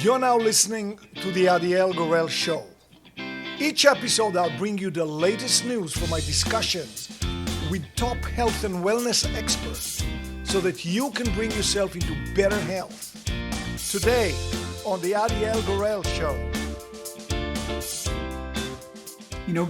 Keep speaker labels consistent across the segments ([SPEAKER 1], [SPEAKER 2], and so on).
[SPEAKER 1] You're now listening to the Adiel Gorel Show. Each episode, I'll bring you the latest news from my discussions with top health and wellness experts so that you can bring yourself into better health. Today, on the Adiel Gorel Show.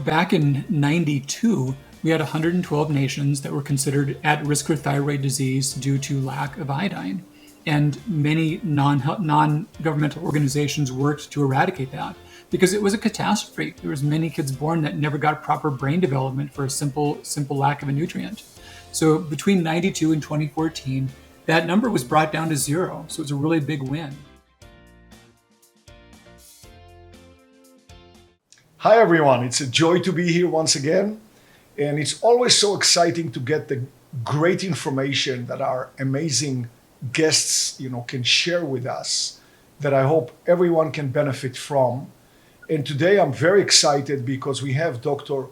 [SPEAKER 2] Back in 92, we had 112 nations that were considered at risk for thyroid disease due to lack of iodine. And many non-governmental organizations worked to eradicate that because it was a catastrophe. There was many kids born that never got proper brain development for a simple lack of a nutrient. So between 92 and 2014, that number was brought down to 0. So it's a really big win.
[SPEAKER 1] Hi everyone, it's a joy to be here once again. And it's always so exciting to get the great information that our amazing guests, can share with us that I hope everyone can benefit from. And today I'm very excited because we have Dr.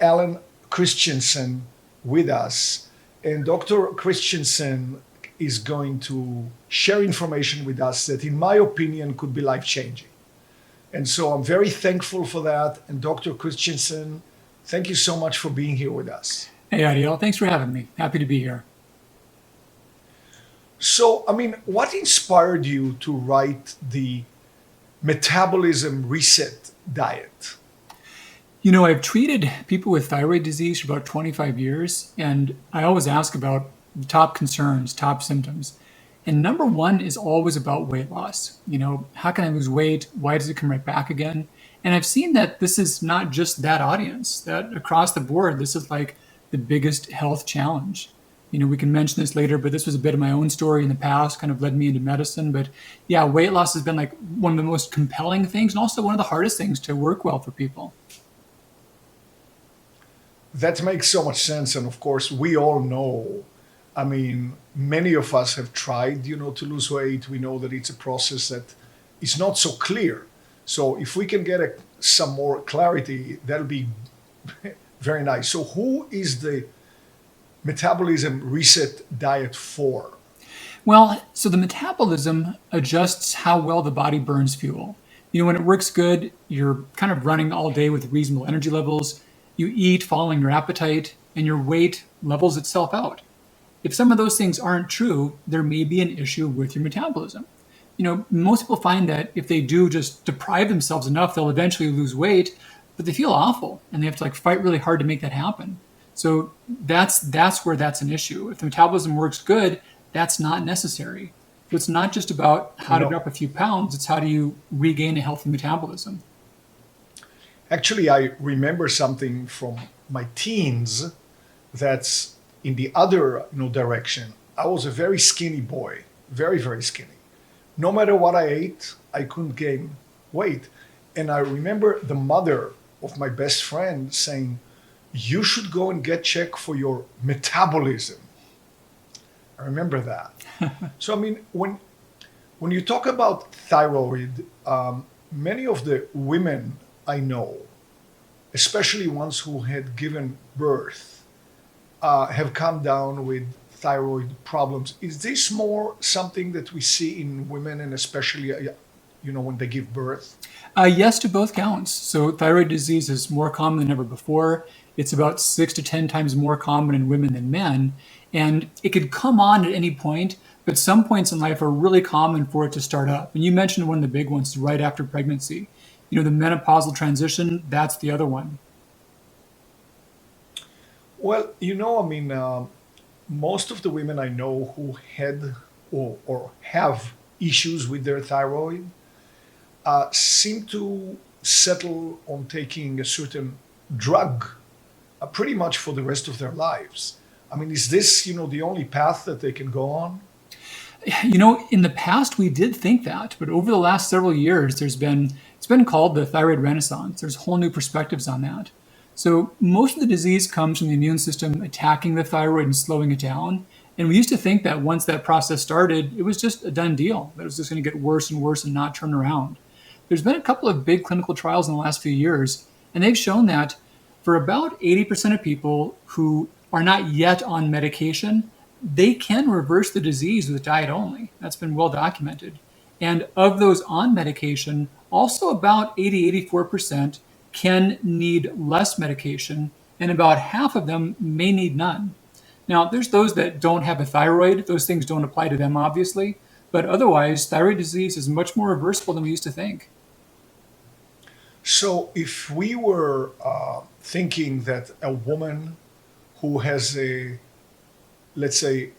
[SPEAKER 1] Alan Christianson with us. And Dr. Christianson is going to share information with us that, in my opinion, could be life-changing. And so I'm very thankful for that. And Dr. Christianson, thank you so much for being here with us.
[SPEAKER 2] Hey, Adiel, thanks for having me. Happy to be here.
[SPEAKER 1] So, what inspired you to write the Metabolism Reset Diet?
[SPEAKER 2] I've treated people with thyroid disease for about 25 years, and I always ask about top concerns, top symptoms. And number one is always about weight loss. How can I lose weight? Why does it come right back again? And I've seen that this is not just that audience, that across the board, this is like the biggest health challenge. We can mention this later, but this was a bit of my own story in the past, kind of led me into medicine. But yeah, weight loss has been like one of the most compelling things and also one of the hardest things to work well for people.
[SPEAKER 1] That makes so much sense. And of course, we all know, many of us have tried, to lose weight. We know that it's a process that is not so clear. So if we can get some more clarity, that'll be very nice. So who is the Metabolism Reset Diet for?
[SPEAKER 2] Well, so the metabolism adjusts how well the body burns fuel. When it works good, you're kind of running all day with reasonable energy levels. You eat following your appetite, and your weight levels itself out. If some of those things aren't true, there may be an issue with your metabolism. Most people find that if they do just deprive themselves enough, they'll eventually lose weight, but they feel awful, and they have to fight really hard to make that happen. So that's where that's an issue. If the metabolism works good, that's not necessary. So it's not just about how to drop a few pounds, it's how do you regain a healthy metabolism.
[SPEAKER 1] Actually, I remember something from my teens that's in the other direction. I was a very skinny boy, very, very skinny. No matter what I ate, I couldn't gain weight. And I remember the mother of my best friend saying, you should go and get checked for your metabolism. I remember that. So, when you talk about thyroid, many of the women I know, especially ones who had given birth, have come down with thyroid problems. Is this more something that we see in women, and especially, when they give birth?
[SPEAKER 2] Yes to both counts. So thyroid disease is more common than ever before. It's about 6 to 10 times more common in women than men. And it could come on at any point, but some points in life are really common for it to start up. And you mentioned one of the big ones right after pregnancy. The menopausal transition, that's the other one.
[SPEAKER 1] Well, most of the women I know who had or have issues with their thyroid seem to settle on taking a certain drug pretty much for the rest of their lives. Is this, the only path that they can go on?
[SPEAKER 2] In the past, we did think that, but over the last several years, it's been called the thyroid renaissance. There's whole new perspectives on that. So most of the disease comes from the immune system attacking the thyroid and slowing it down. And we used to think that once that process started, it was just a done deal, that it was just going to get worse and worse and not turn around. There's been a couple of big clinical trials in the last few years, and they've shown that for about 80% of people who are not yet on medication, they can reverse the disease with diet only. That's been well documented. And of those on medication, also about 80-84% can need less medication, and about half of them may need none. Now, there's those that don't have a thyroid. Those things don't apply to them, obviously. But otherwise, thyroid disease is much more reversible than we used to think.
[SPEAKER 1] So if we were thinking that a woman who has let's say,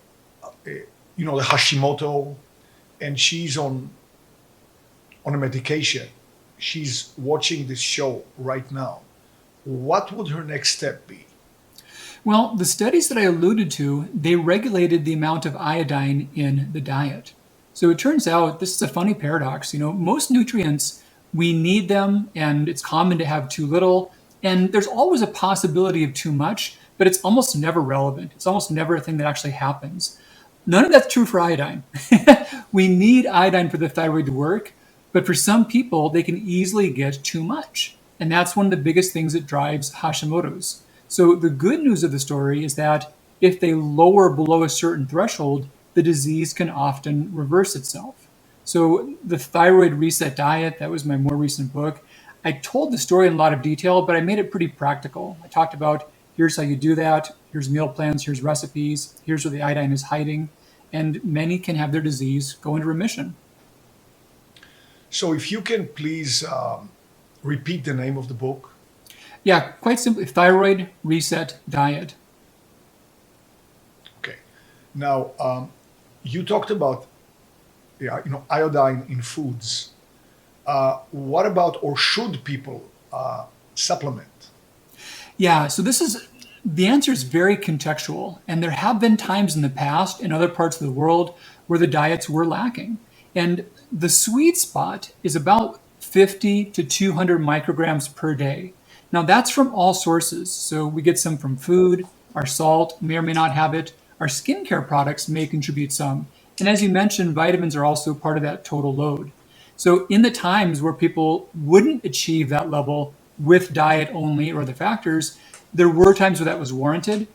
[SPEAKER 1] the Hashimoto, and she's on a medication, she's watching this show right now, what would her next step be?
[SPEAKER 2] Well, the studies that I alluded to, they regulated the amount of iodine in the diet. So it turns out this is a funny paradox. Most nutrients, we need them, and it's common to have too little. And there's always a possibility of too much, but it's almost never relevant. It's almost never a thing that actually happens. None of that's true for iodine. We need iodine for the thyroid to work, but for some people, they can easily get too much. And that's one of the biggest things that drives Hashimoto's. So the good news of the story is that if they lower below a certain threshold, the disease can often reverse itself. So the Thyroid Reset Diet, that was my more recent book. I told the story in a lot of detail, but I made it pretty practical. I talked about here's how you do that, here's meal plans, here's recipes, here's where the iodine is hiding, and many can have their disease go into remission.
[SPEAKER 1] So if you can please repeat the name of the book.
[SPEAKER 2] Yeah, quite simply, Thyroid Reset Diet.
[SPEAKER 1] Okay. Now, you talked about iodine in foods. What about, or should people supplement?
[SPEAKER 2] Yeah, so the answer is very contextual. And there have been times in the past in other parts of the world where the diets were lacking. And the sweet spot is about 50 to 200 micrograms per day. Now that's from all sources. So we get some from food, our salt may or may not have it, our skincare products may contribute some. And as you mentioned, vitamins are also part of that total load. So in the times where people wouldn't achieve that level with diet only or the factors, there were times where that was warranted.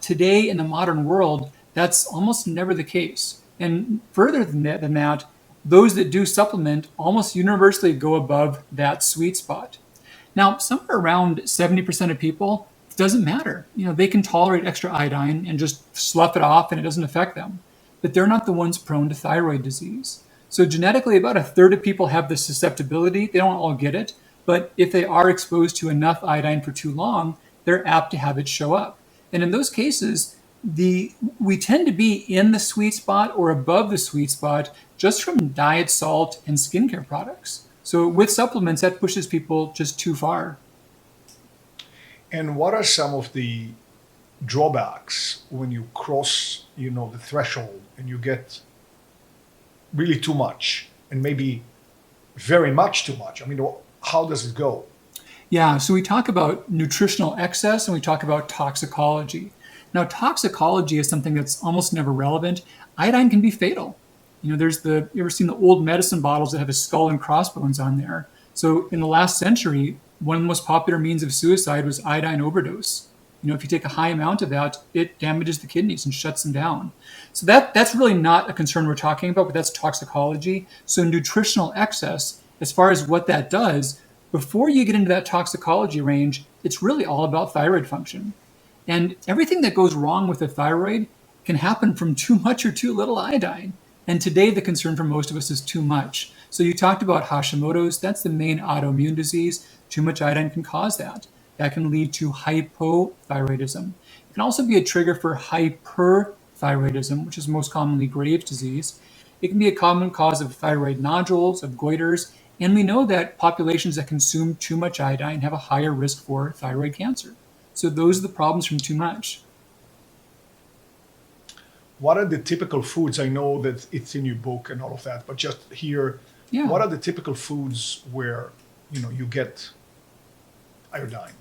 [SPEAKER 2] Today in the modern world, that's almost never the case. And further than that, those that do supplement almost universally go above that sweet spot. Now, somewhere around 70% of people, it doesn't matter. They can tolerate extra iodine and just slough it off and it doesn't affect them. But they're not the ones prone to thyroid disease. So genetically, about a third of people have this susceptibility. They don't all get it, but if they are exposed to enough iodine for too long, they're apt to have it show up. And in those cases, we tend to be in the sweet spot or above the sweet spot just from diet, salt, and skincare products. So with supplements, that pushes people just too far.
[SPEAKER 1] And what are some of the drawbacks when you cross, the threshold and you get really too much and maybe very much too much? I mean, how does it go?
[SPEAKER 2] Yeah, so we talk about nutritional excess and we talk about toxicology. Now, toxicology is something that's almost never relevant. Iodine can be fatal. You ever seen the old medicine bottles that have a skull and crossbones on there? So in the last century, one of the most popular means of suicide was iodine overdose. If you take a high amount of that, it damages the kidneys and shuts them down. So that's really not a concern we're talking about, but that's toxicology. So nutritional excess, as far as what that does, before you get into that toxicology range, it's really all about thyroid function. And everything that goes wrong with the thyroid can happen from too much or too little iodine. And today, the concern for most of us is too much. So you talked about Hashimoto's. That's the main autoimmune disease. Too much iodine can cause that. That can lead to hypothyroidism. It can also be a trigger for hyperthyroidism, which is most commonly Graves' disease. It can be a common cause of thyroid nodules, of goiters, and we know that populations that consume too much iodine have a higher risk for thyroid cancer. So those are the problems from too much.
[SPEAKER 1] What are the typical foods? I know that it's in your book and all of that, but just here, What are the typical foods where you get iodine?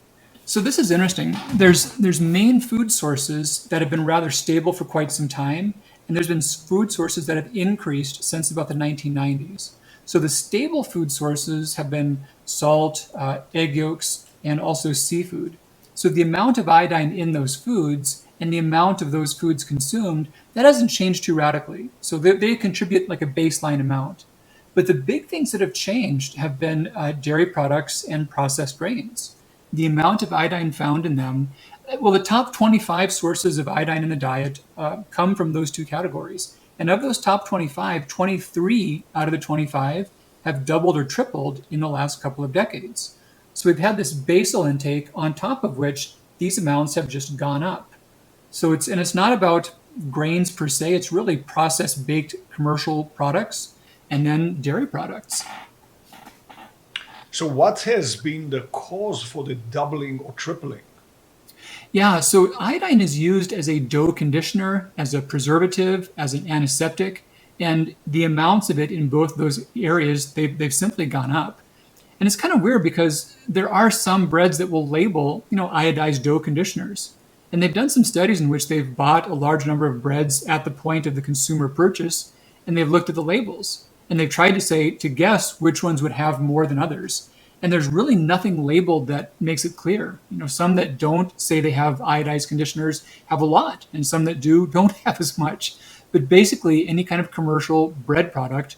[SPEAKER 2] So this is interesting. There's main food sources that have been rather stable for quite some time, and there's been food sources that have increased since about the 1990s. So the stable food sources have been salt, egg yolks, and also seafood. So the amount of iodine in those foods and the amount of those foods consumed, that hasn't changed too radically. So they contribute like a baseline amount. But the big things that have changed have been dairy products and processed grains. The amount of iodine found in them, well, the top 25 sources of iodine in the diet come from those two categories. And of those top 25, 23 out of the 25 have doubled or tripled in the last couple of decades. So we've had this basal intake on top of which these amounts have just gone up. It's not about grains per se, it's really processed baked commercial products and then dairy products.
[SPEAKER 1] So, what has been the cause for the doubling or tripling?
[SPEAKER 2] Yeah, so iodine is used as a dough conditioner, as a preservative, as an antiseptic, and the amounts of it in both those areas, they've simply gone up. And it's kind of weird because there are some breads that will label, iodized dough conditioners. And they've done some studies in which they've bought a large number of breads at the point of the consumer purchase, and they've looked at the labels. And they've tried to guess which ones would have more than others. And there's really nothing labeled that makes it clear. Some that don't say they have iodized conditioners have a lot, and some that do don't have as much. But basically, any kind of commercial bread product,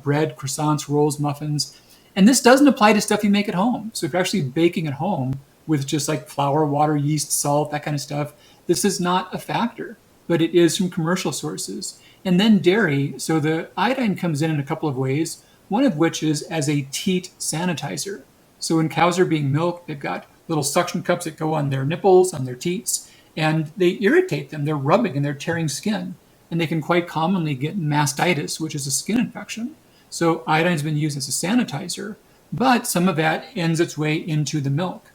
[SPEAKER 2] bread, croissants, rolls, muffins, and this doesn't apply to stuff you make at home. So if you're actually baking at home with just like flour, water, yeast, salt, that kind of stuff, this is not a factor, but it is from commercial sources. And then dairy, so the iodine comes in a couple of ways, one of which is as a teat sanitizer. So when cows are being milked, they've got little suction cups that go on their nipples, on their teats, and they irritate them. They're rubbing and they're tearing skin. And they can quite commonly get mastitis, which is a skin infection. So iodine's been used as a sanitizer, but some of that ends its way into the milk.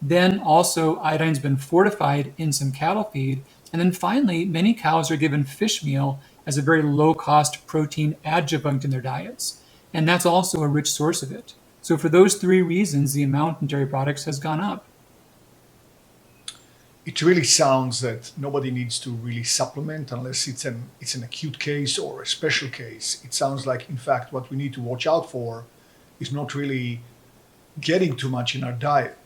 [SPEAKER 2] Then also iodine's been fortified in some cattle feed. And then finally, many cows are given fish meal as a very low-cost protein adjuvant in their diets. And that's also a rich source of it. So for those three reasons, the amount in dairy products has gone up.
[SPEAKER 1] It really sounds that nobody needs to really supplement unless it's an acute case or a special case. It sounds like, in fact, what we need to watch out for is not really getting too much in our diet.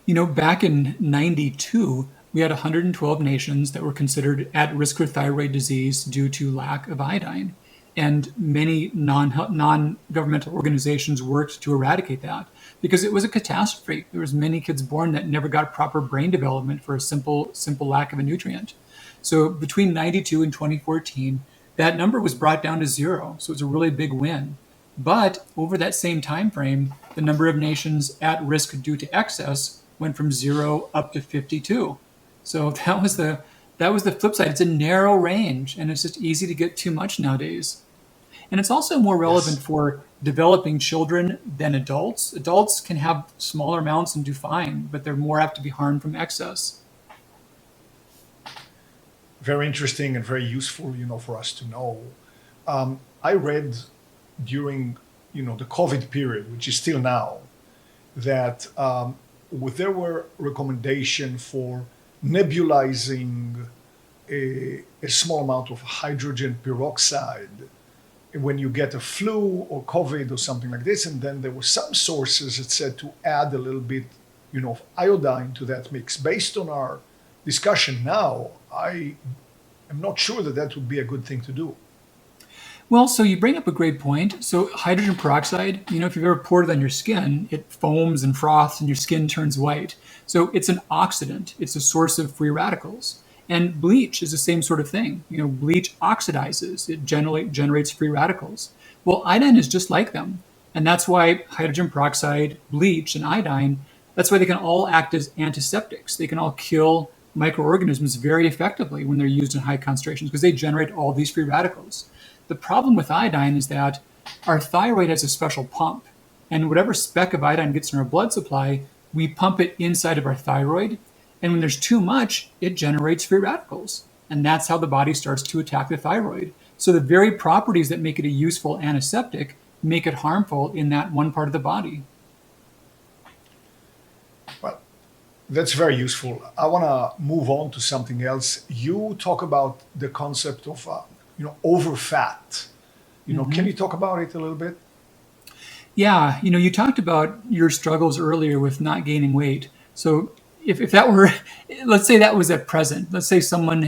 [SPEAKER 2] Back in 92, we had 112 nations that were considered at risk for thyroid disease due to lack of iodine. And many non-governmental organizations worked to eradicate that because it was a catastrophe. There was many kids born that never got proper brain development for a simple lack of a nutrient. So between 92 and 2014, that number was brought down to zero. So it's a really big win. But over that same time frame, the number of nations at risk due to excess went from 0 up to 52. So that was the flip side. It's a narrow range, and it's just easy to get too much nowadays. And it's also more relevant for developing children than adults. Adults can have smaller amounts and do fine, but they're more apt to be harmed from excess.
[SPEAKER 1] Very interesting and very useful, for us to know. I read during, the COVID period, which is still now, that there were recommendations for nebulizing a small amount of hydrogen peroxide when you get a flu or COVID or something like this. And then there were some sources that said to add a little bit, of iodine to that mix. Based on our discussion now, I am not sure that would be a good thing to do.
[SPEAKER 2] Well, so you bring up a great point. So hydrogen peroxide, if you've ever poured it on your skin, it foams and froths and your skin turns white. So it's an oxidant. It's a source of free radicals. And bleach is the same sort of thing. Bleach oxidizes. It generates free radicals. Well, iodine is just like them. And that's why hydrogen peroxide, bleach, and iodine, that's why they can all act as antiseptics. They can all kill microorganisms very effectively when they're used in high concentrations because they generate all these free radicals. The problem with iodine is that our thyroid has a special pump. And whatever speck of iodine gets in our blood supply, we pump it inside of our thyroid. And when there's too much, it generates free radicals. And that's how the body starts to attack the thyroid. So the very properties that make it a useful antiseptic make it harmful in that one part of the body.
[SPEAKER 1] Well, that's very useful. I want to move on to something else. You talk about the concept of, overfat. Can you talk about it a little bit?
[SPEAKER 2] Yeah, you talked about your struggles earlier with not gaining weight. So if that were, let's say that was at present. Let's say someone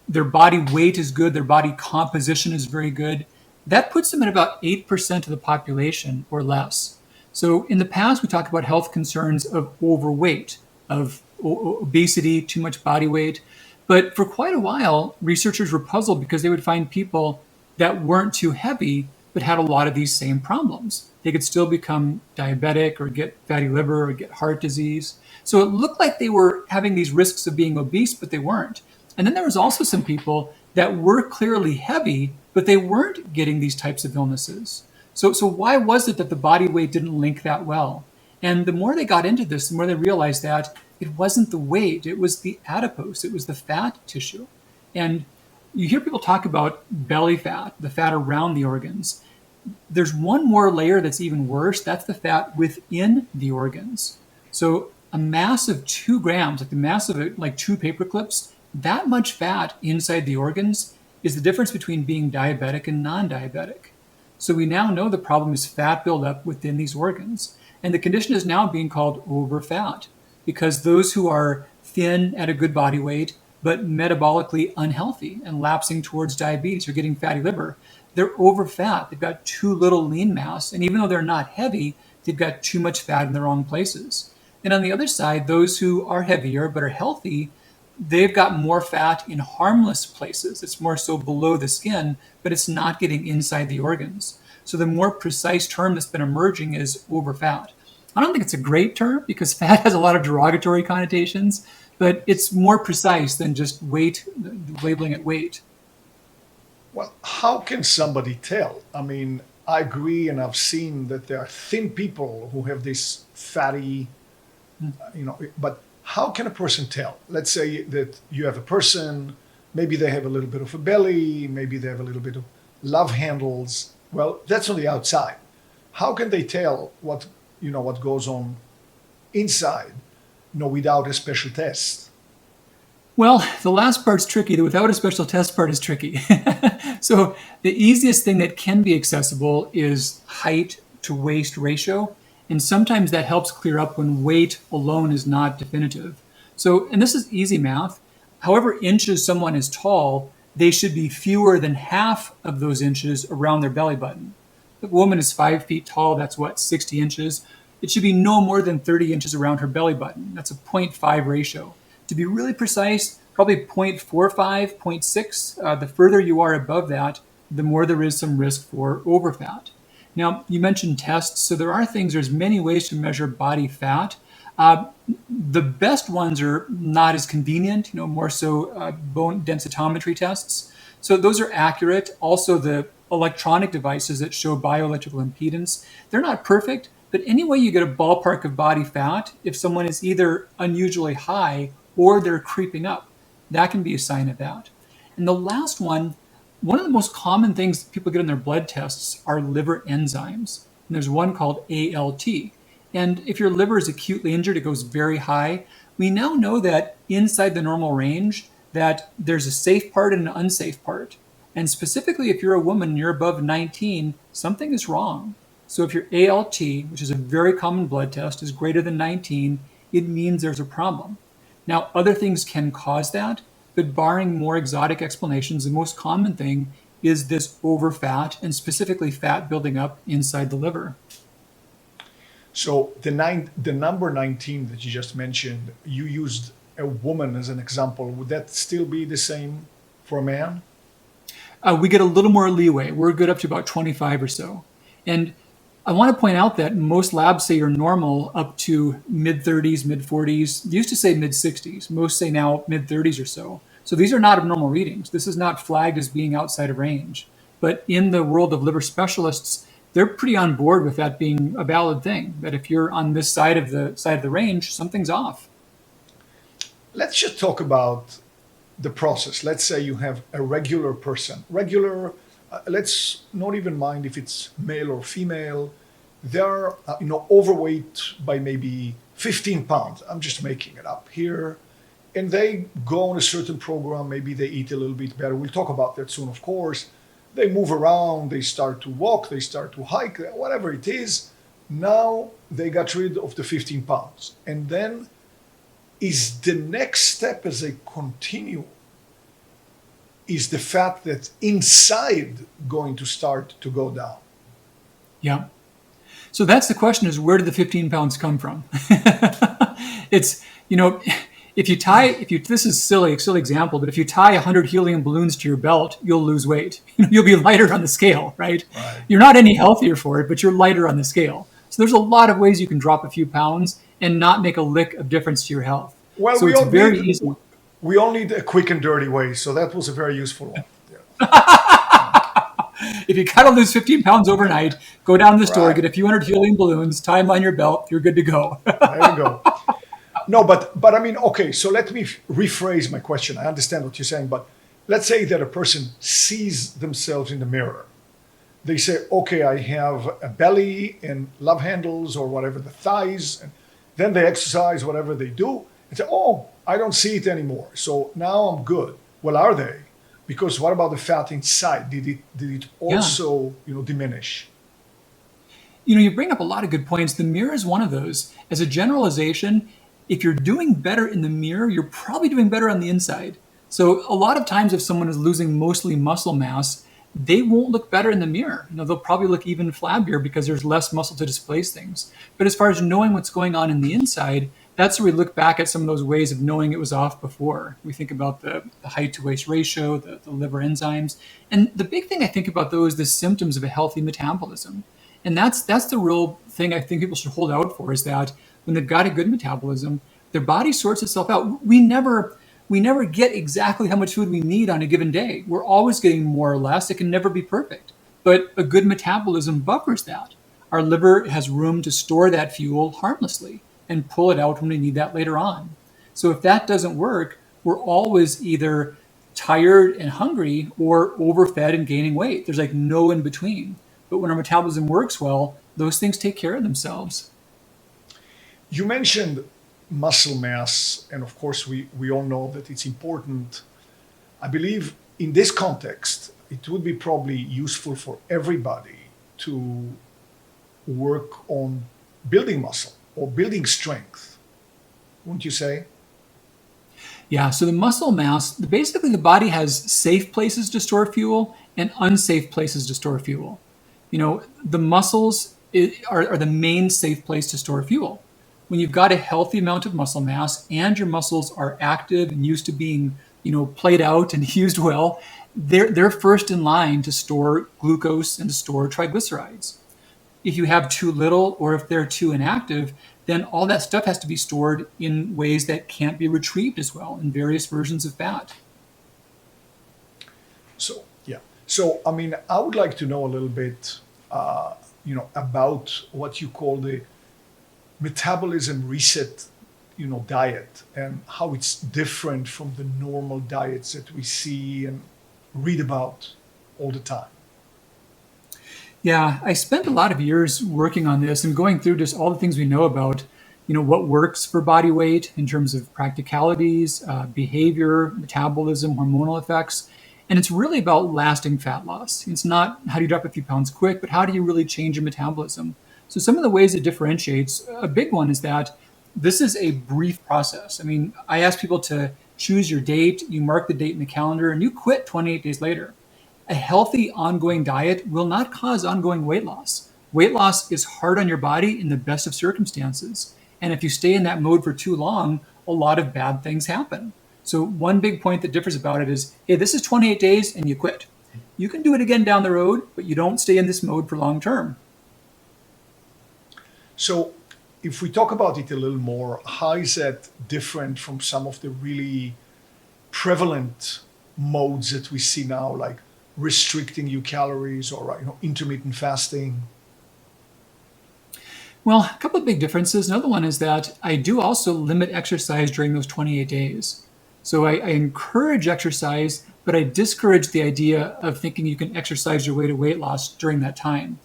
[SPEAKER 2] their body weight is good, their body composition is very good, that puts them at about 8% of the population or less. So in the past, we talked about health concerns of overweight, of obesity, too much body weight. But for quite a while, researchers were puzzled because they would find people that weren't too heavy but had a lot of these same problems. They could still become diabetic or get fatty liver or get heart disease. So it looked like they were having these risks of being obese, but they weren't. And then there was also some people that were clearly heavy, but they weren't getting these types of illnesses. So why was it that the body weight didn't link that well? And the more they got into this, the more they realized that it wasn't the weight, it was the adipose, it was the fat tissue. And you hear people talk about belly fat, the fat around the organs. There's one more layer that's even worse. That's the fat within the organs. So a mass of 2 grams, like the mass of like 2 paper clips, that much fat inside the organs is the difference between being diabetic and non-diabetic. So we now know the problem is fat buildup within these organs. And the condition is now being called overfat because those who are thin at a good body weight, but metabolically unhealthy and lapsing towards diabetes or getting fatty liver, they're overfat. They've got too little lean mass. And even though they're not heavy, they've got too much fat in the wrong places. And on the other side, those who are heavier but are healthy, they've got more fat in harmless places. It's more so below the skin, but it's not getting inside the organs. So the more precise term that's been emerging is overfat. I don't think it's a great term because fat has a lot of derogatory connotations, but it's more precise than just weight, labeling it weight.
[SPEAKER 1] Well, how can somebody tell? I mean, I agree, and I've seen that there are thin people who have this fatty, but how can a person tell? Let's say that you have a person, maybe they have a little bit of a belly, maybe they have a little bit of love handles. Well, that's on the outside. How can they tell what goes on inside, without a special test?
[SPEAKER 2] Well, the last part's tricky. The without a special test part is tricky. So the easiest thing that can be accessible is height to waist ratio. And sometimes that helps clear up when weight alone is not definitive. So, and this is easy math. However inches someone is tall, they should be fewer than half of those inches around their belly button. If a woman is 5 feet tall, that's 60 inches. It should be no more than 30 inches around her belly button. That's a 0.5 ratio. To be really precise, probably 0.45, 0.6. The further you are above that, the more there is some risk for overfat. Now, you mentioned tests. So there's many ways to measure body fat. The best ones are not as convenient, more so bone densitometry tests. So those are accurate. Also, the electronic devices that show bioelectrical impedance, they're not perfect, but anyway you get a ballpark of body fat, if someone is either unusually high or they're creeping up, that can be a sign of that. And the last one of the most common things that people get in their blood tests are liver enzymes. And there's one called ALT. And if your liver is acutely injured, it goes very high. We now know that inside the normal range, that there's a safe part and an unsafe part. And specifically, if you're a woman and you're above 19, something is wrong. So if your ALT, which is a very common blood test, is greater than 19, it means there's a problem. Now, other things can cause that, but barring more exotic explanations, the most common thing is this overfat and specifically fat building up inside the liver.
[SPEAKER 1] So the number 19 that you just mentioned, you used a woman as an example. Would that still be the same for a man?
[SPEAKER 2] We get a little more leeway. We're good up to about 25 or so. And I want to point out that most labs say you're normal up to mid-30s, mid-40s. They used to say mid-60s. Most say now mid-30s or so. So these are not abnormal readings. This is not flagged as being outside of range. But in the world of liver specialists, they're pretty on board with that being a valid thing, that if you're on this side of the range, something's off.
[SPEAKER 1] Let's just talk about the process. Let's say you have a regular person. Let's not even mind if it's male or female. They're overweight by maybe 15 pounds. I'm just making it up here. And they go on a certain program. Maybe they eat a little bit better. We'll talk about that soon, of course. They move around. They start to walk. They start to hike, whatever it is. Now they got rid of the 15 pounds. And then is the next step as they continue is the fat that's inside going to start to go down?
[SPEAKER 2] Yeah. So that's the question: is where did the 15 pounds come from? It's, if you this is silly example, but if you tie 100 helium balloons to your belt, you'll lose weight. You'll be lighter on the scale, right?
[SPEAKER 1] Right.
[SPEAKER 2] You're not any healthier for it, but you're lighter on the scale. So there's a lot of ways you can drop a few pounds and not make a lick of difference to your health.
[SPEAKER 1] Well,
[SPEAKER 2] So it's very easy.
[SPEAKER 1] we all need a quick and dirty way, so that was a very useful one. Yeah.
[SPEAKER 2] If you gotta lose 15 pounds overnight, go down to the store,
[SPEAKER 1] Right.
[SPEAKER 2] get a few hundred helium balloons, tie them on your belt, you're good to go.
[SPEAKER 1] There you go. No, but I mean, okay, so let me rephrase my question. I understand what you're saying, but let's say that a person sees themselves in the mirror. They say, okay, I have a belly and love handles or whatever, the thighs, and then they exercise, whatever they do, and say, oh, I don't see it anymore. So now I'm good. Well, are they? Because what about the fat inside? Did it also, diminish?
[SPEAKER 2] You bring up a lot of good points. The mirror is one of those. As a generalization, if you're doing better in the mirror, you're probably doing better on the inside. So a lot of times if someone is losing mostly muscle mass, they won't look better in the mirror. They'll probably look even flabbier because there's less muscle to displace things. But as far as knowing what's going on in the inside, that's where we look back at some of those ways of knowing it was off before. We think about the height to waist ratio, the liver enzymes. And the big thing I think about though is the symptoms of a healthy metabolism. And that's the real thing I think people should hold out for, is that when they've got a good metabolism, their body sorts itself out. We never get exactly how much food we need on a given day. We're always getting more or less. It can never be perfect. But a good metabolism buffers that. Our liver has room to store that fuel harmlessly and pull it out when we need that later on. So if that doesn't work, we're always either tired and hungry or overfed and gaining weight. There's like no in between. But when our metabolism works well, those things take care of themselves.
[SPEAKER 1] You mentioned muscle mass, and of course, we all know that it's important. I believe in this context, it would be probably useful for everybody to work on building muscle or building strength, wouldn't you say?
[SPEAKER 2] Yeah, so the muscle mass, basically the body has safe places to store fuel and unsafe places to store fuel. The muscles are the main safe place to store fuel. When you've got a healthy amount of muscle mass and your muscles are active and used to being, played out and used well, they're first in line to store glucose and to store triglycerides. If you have too little or if they're too inactive, then all that stuff has to be stored in ways that can't be retrieved as well in various versions of fat.
[SPEAKER 1] So, yeah. So, I mean, I would like to know a little bit, about what you call the Metabolism Reset, diet, and how it's different from the normal diets that we see and read about all the time.
[SPEAKER 2] Yeah, I spent a lot of years working on this and going through just all the things we know about, what works for body weight in terms of practicalities, behavior, metabolism, hormonal effects. And it's really about lasting fat loss. It's not how do you drop a few pounds quick, but how do you really change your metabolism? So some of the ways it differentiates, a big one is that this is a brief process. I mean, I ask people to choose your date, you mark the date in the calendar, and you quit 28 days later. A healthy ongoing diet will not cause ongoing weight loss. Weight loss is hard on your body in the best of circumstances. And if you stay in that mode for too long, a lot of bad things happen. So one big point that differs about it is, hey, this is 28 days and you quit. You can do it again down the road, but you don't stay in this mode for long term.
[SPEAKER 1] So, if we talk about it a little more, how is that different from some of the really prevalent modes that we see now, like restricting your calories or intermittent fasting?
[SPEAKER 2] Well, a couple of big differences. Another one is that I do also limit exercise during those 28 days. So I encourage exercise, but I discourage the idea of thinking you can exercise your way to weight loss during that time.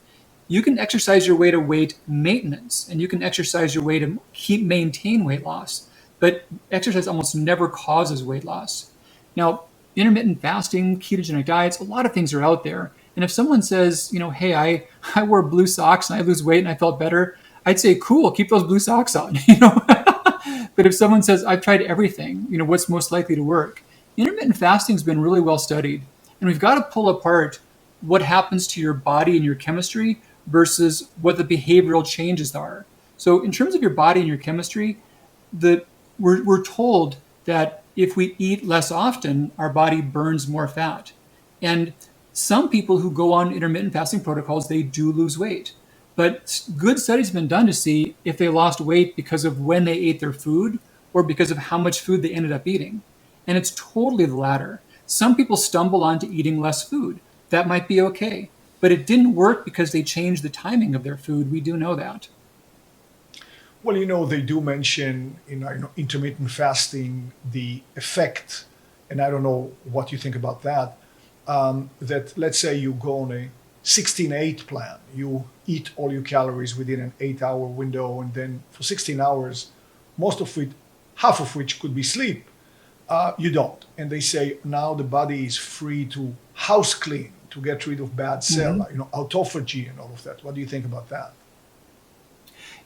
[SPEAKER 2] You can exercise your way to weight maintenance, and you can exercise your way to maintain weight loss, but exercise almost never causes weight loss. Now, intermittent fasting, ketogenic diets, a lot of things are out there. And if someone says, hey, I wore blue socks and I lose weight and I felt better, I'd say, cool, keep those blue socks on, But if someone says, I've tried everything, what's most likely to work? Intermittent fasting has been really well studied, and we've got to pull apart what happens to your body and your chemistry versus what the behavioral changes are. So, in terms of your body and your chemistry, we're told that if we eat less often, our body burns more fat. And some people who go on intermittent fasting protocols, they do lose weight. But good studies have been done to see if they lost weight because of when they ate their food or because of how much food they ended up eating. And it's totally the latter. Some people stumble onto eating less food. That might be okay. But it didn't work because they changed the timing of their food. We do know that.
[SPEAKER 1] Well, they do mention in intermittent fasting the effect, and I don't know what you think about that, that let's say you go on a 16-8 plan. You eat all your calories within an 8-hour window, and then for 16 hours, half of which could be sleep, you don't. And they say now the body is free to house clean, to get rid of bad cell, autophagy and all of that. What do you think about that?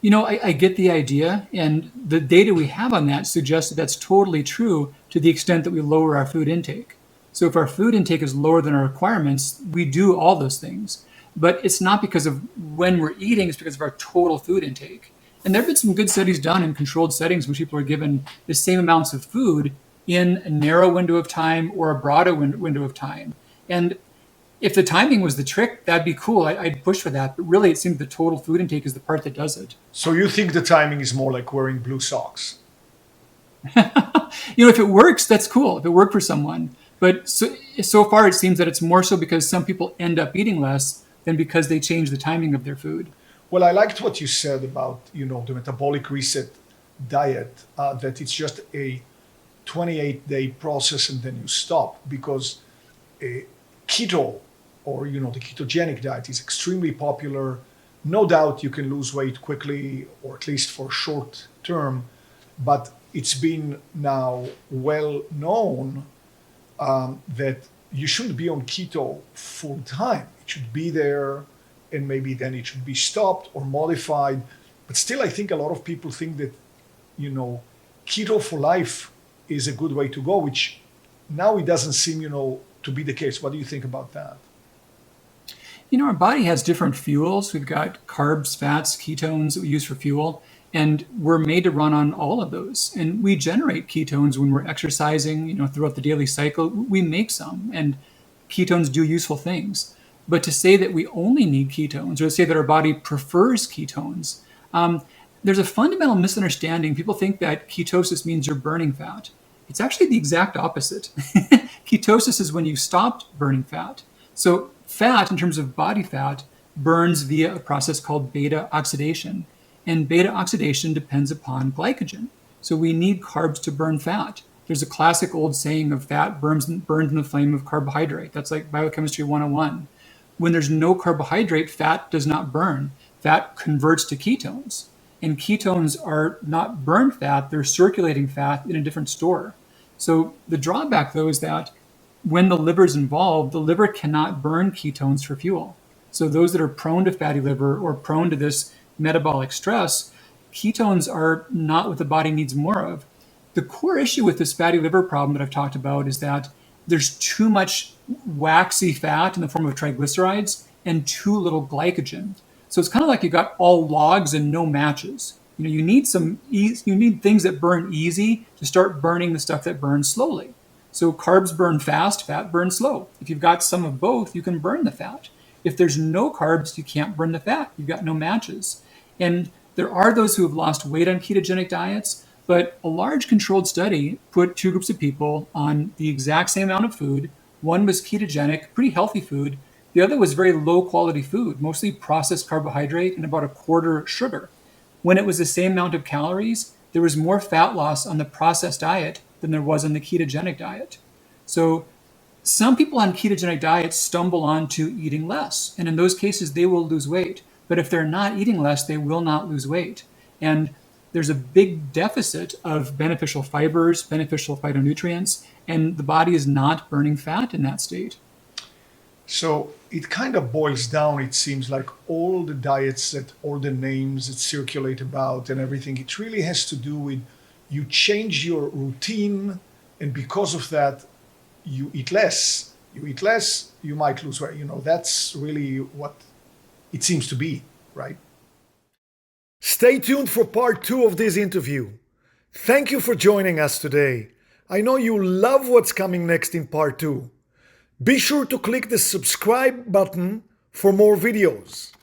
[SPEAKER 2] I get the idea, and the data we have on that suggests that that's totally true to the extent that we lower our food intake. So if our food intake is lower than our requirements, we do all those things. But it's not because of when we're eating, it's because of our total food intake. And there have been some good studies done in controlled settings where people are given the same amounts of food in a narrow window of time or a broader window of time. And if the timing was the trick, that'd be cool. I'd push for that. But really, it seems the total food intake is the part that does it.
[SPEAKER 1] So you think the timing is more like wearing blue socks?
[SPEAKER 2] If it works, that's cool. If it worked for someone. But so far, it seems that it's more so because some people end up eating less than because they change the timing of their food.
[SPEAKER 1] Well, I liked what you said about, the metabolic reset diet, that it's just a 28-day process and then you stop, because keto, or, the ketogenic diet is extremely popular. No doubt you can lose weight quickly, or at least for short term, but it's been now well known that you shouldn't be on keto full time. It should be there, and maybe then it should be stopped or modified. But still, I think a lot of people think that, keto for life is a good way to go, which now it doesn't seem, to be the case. What do you think about that?
[SPEAKER 2] Our body has different fuels. We've got carbs, fats, ketones that we use for fuel, and we're made to run on all of those. And we generate ketones when we're exercising, throughout the daily cycle. We make some, and ketones do useful things. But to say that we only need ketones, or to say that our body prefers ketones, there's a fundamental misunderstanding. People think that ketosis means you're burning fat. It's actually the exact opposite. Ketosis is when you stopped burning fat. So fat, in terms of body fat, burns via a process called beta oxidation. And beta oxidation depends upon glycogen. So we need carbs to burn fat. There's a classic old saying of fat burns in the flame of carbohydrate. That's like biochemistry 101. When there's no carbohydrate, fat does not burn. Fat converts to ketones. And ketones are not burned fat, they're circulating fat in a different store. So the drawback, though, is that when the liver is involved, the liver cannot burn ketones for fuel. So those that are prone to fatty liver or prone to this metabolic stress, ketones are not what the body needs more of. The core issue with this fatty liver problem that I've talked about is that there's too much waxy fat in the form of triglycerides and too little glycogen. So it's kind of like you got all logs and no matches. You need you need things that burn easy to start burning the stuff that burns slowly. So carbs burn fast, fat burns slow. If you've got some of both, you can burn the fat. If there's no carbs, you can't burn the fat. You've got no matches. And there are those who have lost weight on ketogenic diets, but a large controlled study put two groups of people on the exact same amount of food. One was ketogenic, pretty healthy food. The other was very low quality food, mostly processed carbohydrate and about a quarter sugar. When it was the same amount of calories, there was more fat loss on the processed diet than there was on the ketogenic diet. So some people on ketogenic diets stumble onto eating less. And in those cases, they will lose weight. But if they're not eating less, they will not lose weight. And there's a big deficit of beneficial fibers, beneficial phytonutrients, and the body is not burning fat in that state.
[SPEAKER 1] So it kind of boils down, it seems like all the diets, that all the names that circulate about and everything, it really has to do with you change your routine, and because of that, you eat less. You eat less, you might lose weight. That's really what it seems to be, right? Stay tuned for part 2 of this interview. Thank you for joining us today. I know you love what's coming next in part 2. Be sure to click the subscribe button for more videos.